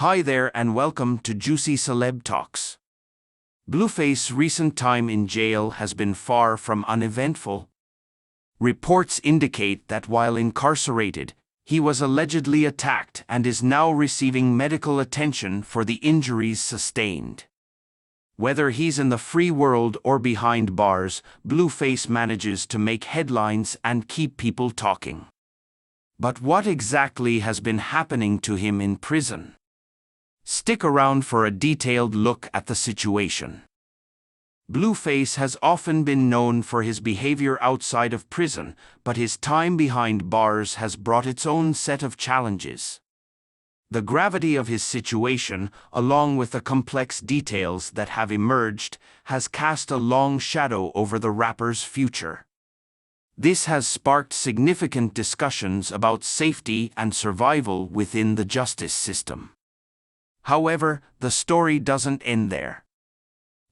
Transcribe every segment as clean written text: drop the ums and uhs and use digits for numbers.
Hi there and welcome to Juicy Celeb Talks. Blueface's recent time in jail has been far from uneventful. Reports indicate that while incarcerated, he was allegedly attacked and is now receiving medical attention for the injuries sustained. Whether he's in the free world or behind bars, Blueface manages to make headlines and keep people talking. But what exactly has been happening to him in prison? Stick around for a detailed look at the situation. Blueface has often been known for his behavior outside of prison, but his time behind bars has brought its own set of challenges. The gravity of his situation, along with the complex details that have emerged, has cast a long shadow over the rapper's future. This has sparked significant discussions about safety and survival within the justice system. However, the story doesn't end there.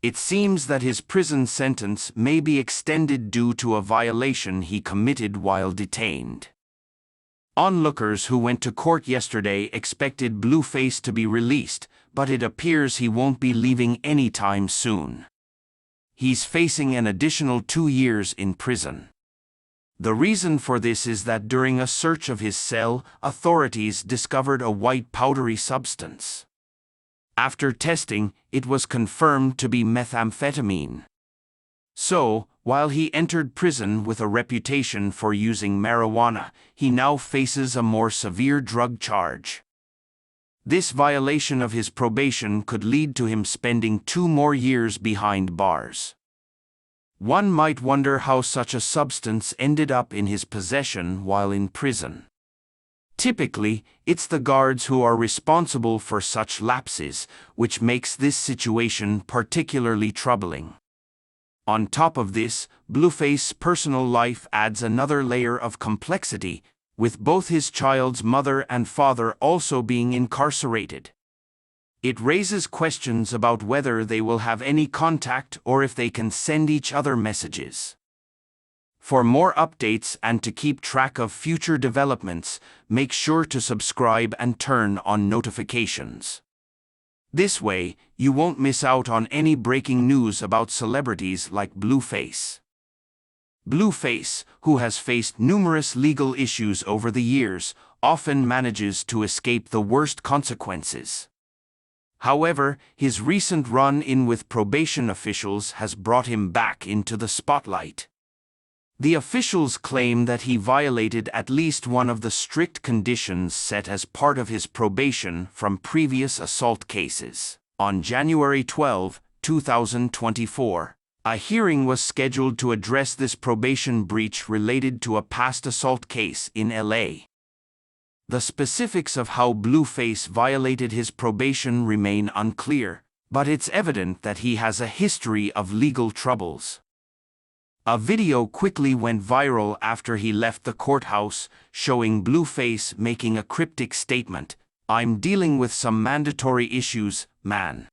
It seems that his prison sentence may be extended due to a violation he committed while detained. Onlookers who went to court yesterday expected Blueface to be released, but it appears he won't be leaving anytime soon. He's facing an additional 2 years in prison. The reason for this is that during a search of his cell, authorities discovered a white powdery substance. After testing, it was confirmed to be methamphetamine. So, while he entered prison with a reputation for using marijuana, he now faces a more severe drug charge. This violation of his probation could lead to him spending 2 more years behind bars. One might wonder how such a substance ended up in his possession while in prison. Typically, it's the guards who are responsible for such lapses, which makes this situation particularly troubling. On top of this, Blueface's personal life adds another layer of complexity, with both his child's mother and father also being incarcerated. It raises questions about whether they will have any contact or if they can send each other messages. For more updates and to keep track of future developments, make sure to subscribe and turn on notifications. This way, you won't miss out on any breaking news about celebrities like Blueface. Blueface, who has faced numerous legal issues over the years, often manages to escape the worst consequences. However, his recent run-in with probation officials has brought him back into the spotlight. The officials claim that he violated at least one of the strict conditions set as part of his probation from previous assault cases. On January 12, 2024, a hearing was scheduled to address this probation breach related to a past assault case in LA. The specifics of how Blueface violated his probation remain unclear, but it's evident that he has a history of legal troubles. A video quickly went viral after he left the courthouse, showing Blueface making a cryptic statement, "I'm dealing with some mandatory issues, man.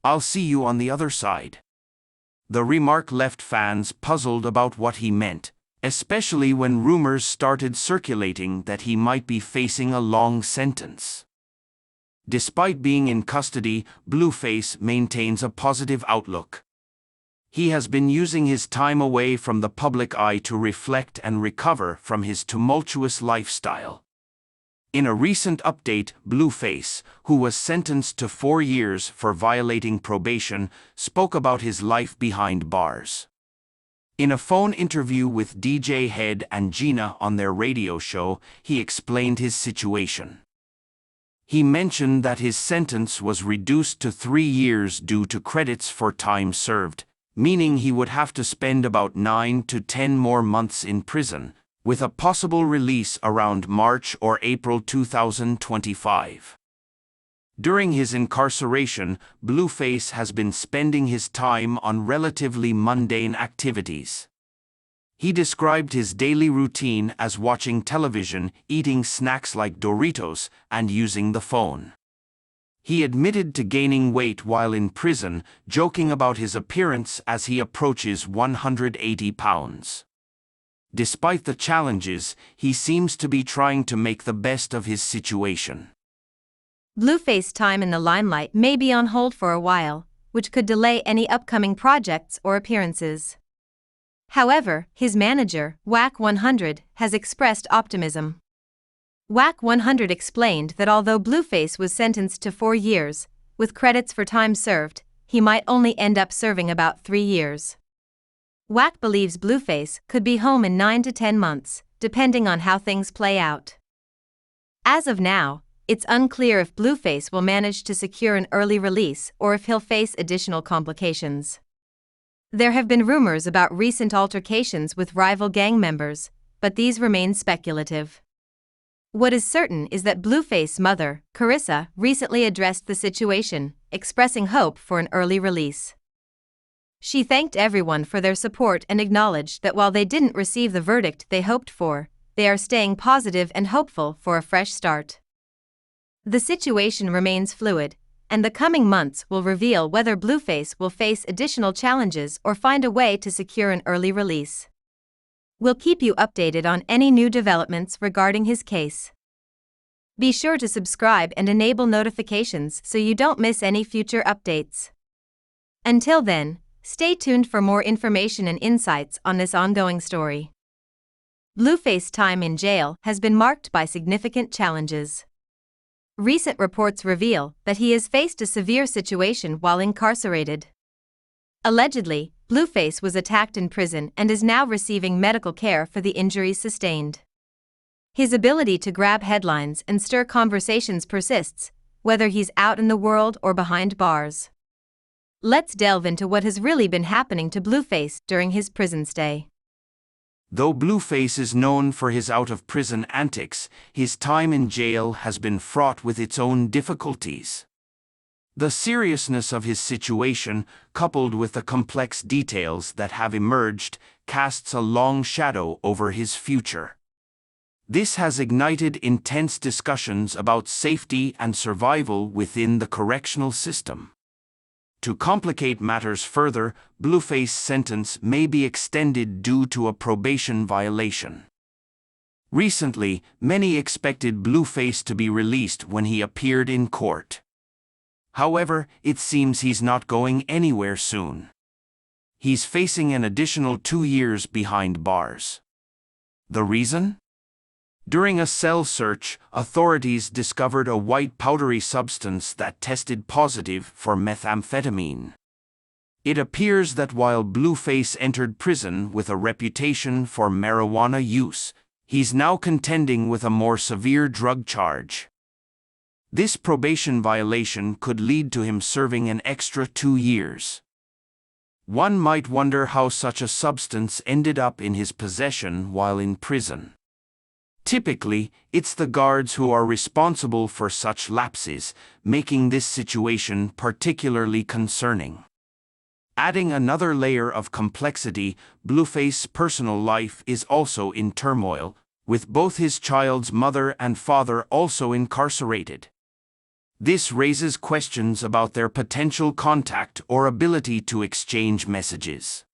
I'll see you on the other side." The remark left fans puzzled about what he meant, especially when rumors started circulating that he might be facing a long sentence. Despite being in custody, Blueface maintains a positive outlook. He has been using his time away from the public eye to reflect and recover from his tumultuous lifestyle. In a recent update, Blueface, who was sentenced to 4 years for violating probation, spoke about his life behind bars. In a phone interview with DJ Head and Gina on their radio show, he explained his situation. He mentioned that his sentence was reduced to 3 years due to credits for time served, meaning he would have to spend about 9 to 10 more months in prison, with a possible release around March or April 2025. During his incarceration, Blueface has been spending his time on relatively mundane activities. He described his daily routine as watching television, eating snacks like Doritos, and using the phone. He admitted to gaining weight while in prison, joking about his appearance as he approaches 180 pounds. Despite the challenges, he seems to be trying to make the best of his situation. Blueface's time in the limelight may be on hold for a while, which could delay any upcoming projects or appearances. However, his manager, Wack 100, has expressed optimism. Wack 100 explained that although Blueface was sentenced to 4 years, with credits for time served, he might only end up serving about 3 years. Wack believes Blueface could be home in 9 to 10 months, depending on how things play out. As of now, it's unclear if Blueface will manage to secure an early release or if he'll face additional complications. There have been rumors about recent altercations with rival gang members, but these remain speculative. What is certain is that Blueface's mother, Carissa, recently addressed the situation, expressing hope for an early release. She thanked everyone for their support and acknowledged that while they didn't receive the verdict they hoped for, they are staying positive and hopeful for a fresh start. The situation remains fluid, and the coming months will reveal whether Blueface will face additional challenges or find a way to secure an early release. We'll keep you updated on any new developments regarding his case. Be sure to subscribe and enable notifications so you don't miss any future updates. Until then, stay tuned for more information and insights on this ongoing story. Blueface's time in jail has been marked by significant challenges. Recent reports reveal that he has faced a severe situation while incarcerated. Allegedly, Blueface was attacked in prison and is now receiving medical care for the injuries sustained. His ability to grab headlines and stir conversations persists, whether he's out in the world or behind bars. Let's delve into what has really been happening to Blueface during his prison stay. Though Blueface is known for his out-of-prison antics, his time in jail has been fraught with its own difficulties. The seriousness of his situation, coupled with the complex details that have emerged, casts a long shadow over his future. This has ignited intense discussions about safety and survival within the correctional system. To complicate matters further, Blueface's sentence may be extended due to a probation violation. Recently, many expected Blueface to be released when he appeared in court. However, it seems he's not going anywhere soon. He's facing an additional 2 years behind bars. The reason? During a cell search, authorities discovered a white powdery substance that tested positive for methamphetamine. It appears that while Blueface entered prison with a reputation for marijuana use, he's now contending with a more severe drug charge. This probation violation could lead to him serving an extra 2 years. One might wonder how such a substance ended up in his possession while in prison. Typically, it's the guards who are responsible for such lapses, making this situation particularly concerning. Adding another layer of complexity, Blueface's personal life is also in turmoil, with both his child's mother and father also incarcerated. This raises questions about their potential contact or ability to exchange messages.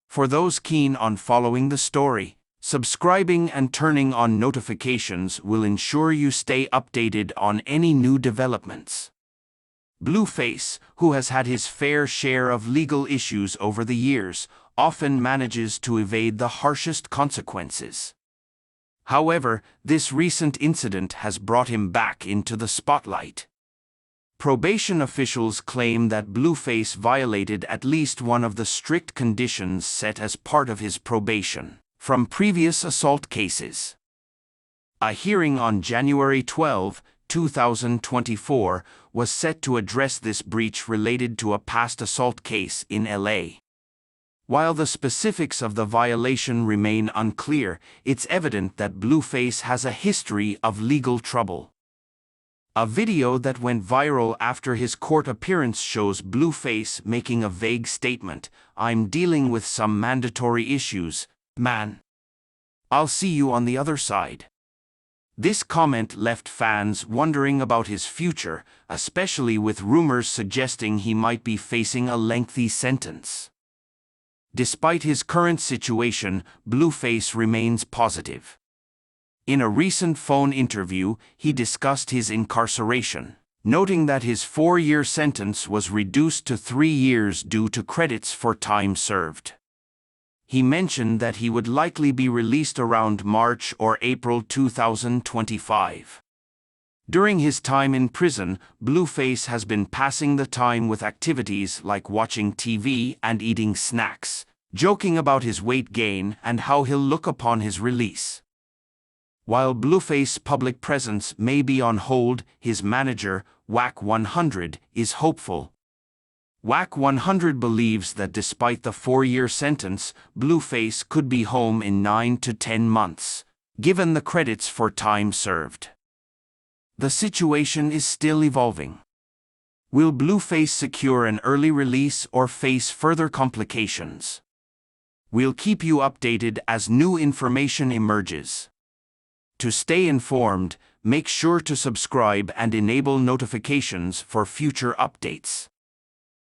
For those keen on following the story, subscribing and turning on notifications will ensure you stay updated on any new developments. Blueface, who has had his fair share of legal issues over the years, often manages to evade the harshest consequences. However, this recent incident has brought him back into the spotlight. Probation officials claim that Blueface violated at least one of the strict conditions set as part of his probation from previous assault cases. A hearing on January 12, 2024, was set to address this breach related to a past assault case in LA. While the specifics of the violation remain unclear, it's evident that Blueface has a history of legal trouble. A video that went viral after his court appearance shows Blueface making a vague statement, "I'm dealing with some mandatory issues, man. I'll see you on the other side." This comment left fans wondering about his future, especially with rumors suggesting he might be facing a lengthy sentence. Despite his current situation, Blueface remains positive. In a recent phone interview, he discussed his incarceration, noting that his 4-year sentence was reduced to 3 years due to credits for time served. He mentioned that he would likely be released around March or April 2025. During his time in prison, Blueface has been passing the time with activities like watching TV and eating snacks, joking about his weight gain and how he'll look upon his release. While Blueface's public presence may be on hold, his manager, Wack 100, is hopeful. Wack 100 believes that despite the 4-year sentence, Blueface could be home in 9 to 10 months, given the credits for time served. The situation is still evolving. Will Blueface secure an early release or face further complications? We'll keep you updated as new information emerges. To stay informed, make sure to subscribe and enable notifications for future updates.